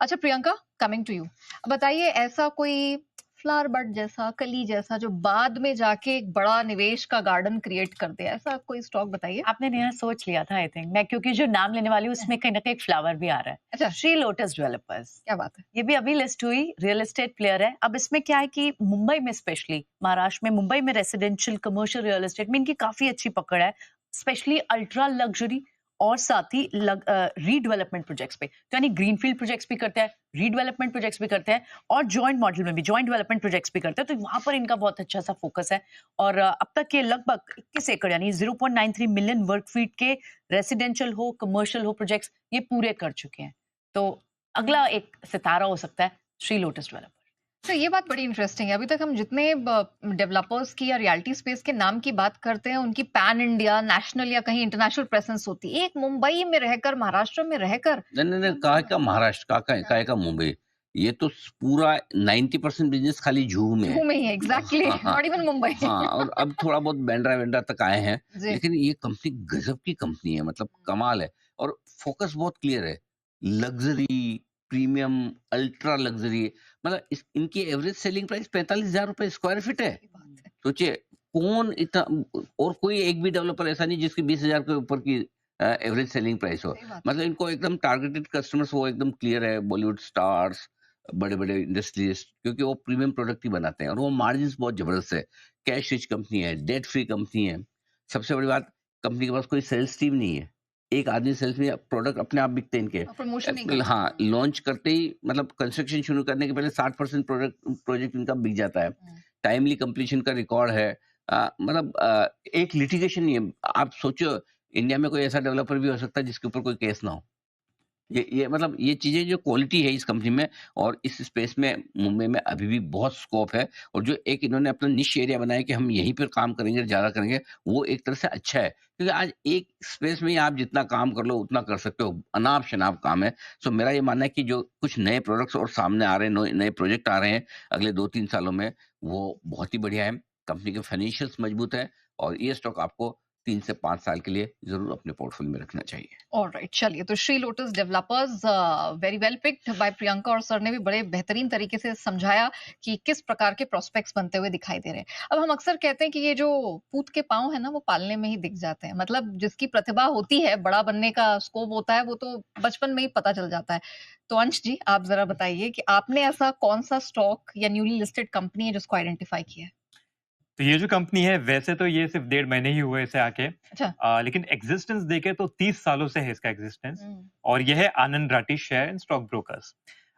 अच्छा Priyanka, coming to you. बताइए ऐसा कोई फ्लावर बड जैसा, कली जैसा जो बाद में जाके एक बड़ा निवेश का गार्डन क्रिएट कर दे, ऐसा कोई स्टॉक बताइए? आपने नेहा सोच लिया था आई थिंक। मैं क्योंकि जो नाम लेने वाली हूँ उसमें कहीं ना कहीं एक फ्लावर भी आ रहा है। अच्छा, श्री लोटस डेवलपर्स, क्या बात है। ये भी अभी लिस्ट हुई, रियल एस्टेट प्लेयर है। अब इसमें क्या है कि मुंबई में, स्पेशली महाराष्ट्र में, मुंबई में रेसिडेंशियल कमर्शियल रियल एस्टेट में इनकी काफी अच्छी पकड़ है, स्पेशली अल्ट्रा लग्जरी और साथ ही रीडेवलपमेंट प्रोजेक्ट्स पे। तो यानी ग्रीनफील्ड प्रोजेक्ट्स भी करते हैं, रीडेवलपमेंट प्रोजेक्ट्स भी करते हैं और जॉइंट मॉडल में भी जॉइंट डेवलपमेंट प्रोजेक्ट्स भी करते हैं। तो वहां पर इनका बहुत अच्छा सा फोकस है। और अब तक ये लगभग 21 एकड़ यानी 0.93 मिलियन वर्ग फीट के रेसिडेंशियल हो, कमर्शियल हो प्रोजेक्ट्स ये पूरे कर चुके हैं। तो अगला एक सितारा हो सकता है श्री लोटस डेवलपर। तो ये बात बड़ी इंटरेस्टिंग है। अभी तक हम जितने डेवलपर्स की या रियलिटी स्पेस के नाम की बात करते हैं, उनकी पैन इंडिया, नेशनल या कहीं इंटरनेशनल प्रेजेंस होती है। एक मुंबई में रहकर, महाराष्ट्र में रहकर नहीं, नहीं, नहीं, काय का महाराष्ट्र, काय का मुंबई। ये तो पूरा 90% बिजनेस खाली जुहू में है। जुहू में ही है, एग्जैक्टली, हाँ, हाँ, नॉट इवन मुंबई। हाँ, और अब थोड़ा बहुत बांद्रा वांद्रा तक आए हैं, जी। लेकिन ये कंपनी गजब की कंपनी है, मतलब कमाल है। और फोकस बहुत क्लियर है, लग्जरी, प्रीमियम, अल्ट्रा लग्जरी। मतलब इनकी एवरेज सेलिंग प्राइस 45,000 रुपए स्क्वायर फीट है। सही बात है। सोचिए, कौन इतना, और कोई एक भी डेवलपर ऐसा नहीं जिसकी 20,000 के ऊपर की एवरेज सेलिंग प्राइस हो। सही बात है। मतलब इनको एकदम टारगेटेड कस्टमर्स वो एकदम क्लियर है, बॉलीवुड स्टार्स, बड़े-बड़े इंडस्ट्रियलिस्ट, क्योंकि वो प्रीमियम प्रोडक्ट ही बनाते हैं और वो मार्जिन्स बहुत जबरदस्त है। कैश रिच कंपनी है, डेट फ्री कंपनी है। सबसे बड़ी बात, कंपनी के पास कोई सेल्स टीम नहीं है। एक आदमी सेल्स में, प्रोडक्ट अपने आप बिकते हैं इनके। प्रमोशन नहीं करते। हाँ, लॉन्च करते ही मतलब कंस्ट्रक्शन शुरू करने के पहले 60% प्रोजेक्ट इनका बिक जाता है। हम्म। टाइमली कंप्लीशन का रिकॉर्ड है। मतलब एक लिटिगेशन नहीं है। आप सोचो, इंडिया में कोई ऐसा डेवलपर भी हो सकता है जिसके ऊपर कोई केस ना हो। ये मतलब ये चीज़ें जो क्वालिटी है इस कंपनी में, और इस स्पेस में मुंबई में अभी भी बहुत स्कोप है। और जो एक इन्होंने अपना निश एरिया बनाया कि हम यहीं पर काम करेंगे, ज़्यादा करेंगे, वो एक तरह से अच्छा है। क्योंकि आज एक स्पेस में ही आप जितना काम कर लो उतना कर सकते हो, अनाप-शनाप काम है। सो मेरा ये मानना है कि जो कुछ नए प्रोडक्ट्स और सामने आ रहे हैं, नए नए प्रोजेक्ट आ रहे हैं अगले 2-3 सालों में, वो बहुत ही बढ़िया है। कंपनी के फाइनेंशियल्स मजबूत है और ये स्टॉक आपको 3 से 5 साल के लिए ज़रूर अपने पोर्टफोलियो में रखना चाहिए। ऑलराइट, चलिए तो Shri lotus developers very well picked bye Priyanka, और सर ने भी बड़े बेहतरीन तरीके से समझाया कि किस प्रकार के प्रोस्पेक्ट्स बनते हुए दिखाई दे रहे हैं। अब हम अक्सर कहते हैं कि ये जो पूत के पाँव है ना, वो पालने में ही दिख जाते हैं। मतलब जिसकी प्रतिभा होती है, बड़ा बनने का स्कोप होता है, वो तो बचपन में ही पता चल जाता है। तो अंश जी, आप जरा बताइए कि आपने ऐसा कौन सा स्टॉक या न्यूली लिस्टेड कंपनी है जिसको आइडेंटिफाई किया है? तो ये जो कंपनी है, वैसे तो ये सिर्फ 1.5 महीने ही हुए इसे आके, अच्छा। लेकिन एग्जिस्टेंस देखे तो 30 सालों से है इसका एग्जिस्टेंस। हम्म। और यह है Anand Rathi share and stock brokers.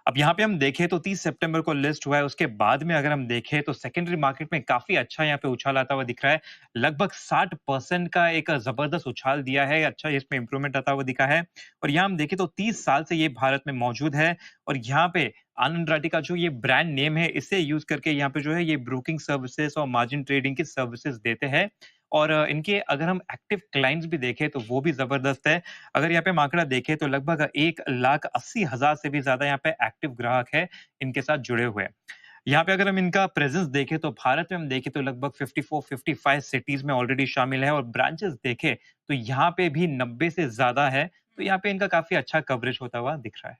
अब यहाँ पे हम देखें तो 30 सितंबर को लिस्ट हुआ है। उसके बाद में अगर हम देखें तो सेकेंडरी मार्केट में काफी अच्छा यहाँ पे उछाल आता हुआ दिख रहा है। लगभग 60% का एक जबरदस्त उछाल दिया है, अच्छा इसमें इंप्रूवमेंट आता हुआ दिखा है। और यहाँ हम देखें तो 30 साल से ये भारत में मौजूद है। और यहाँ पे आनंद राठी का जो ये ब्रांड नेम है, इसे यूज करके यहाँ पे जो है ये ब्रोकिंग सर्विसेज और मार्जिन ट्रेडिंग की सर्विसेज देते हैं। और इनके अगर हम एक्टिव क्लाइंट्स भी देखें तो वो भी जबरदस्त है। अगर यहाँ पे हम आंकड़ा देखें तो लगभग 1,80,000 से भी ज्यादा यहाँ पे एक्टिव ग्राहक है इनके साथ जुड़े हुए। यहाँ पे अगर हम इनका प्रेजेंस देखें तो भारत में हम देखें तो लगभग 54-55 सिटीज में ऑलरेडी शामिल है। और ब्रांचेस देखें तो यहाँ पे भी 90 से ज्यादा है। तो यहाँ पे इनका काफी अच्छा कवरेज होता हुआ दिख रहा है।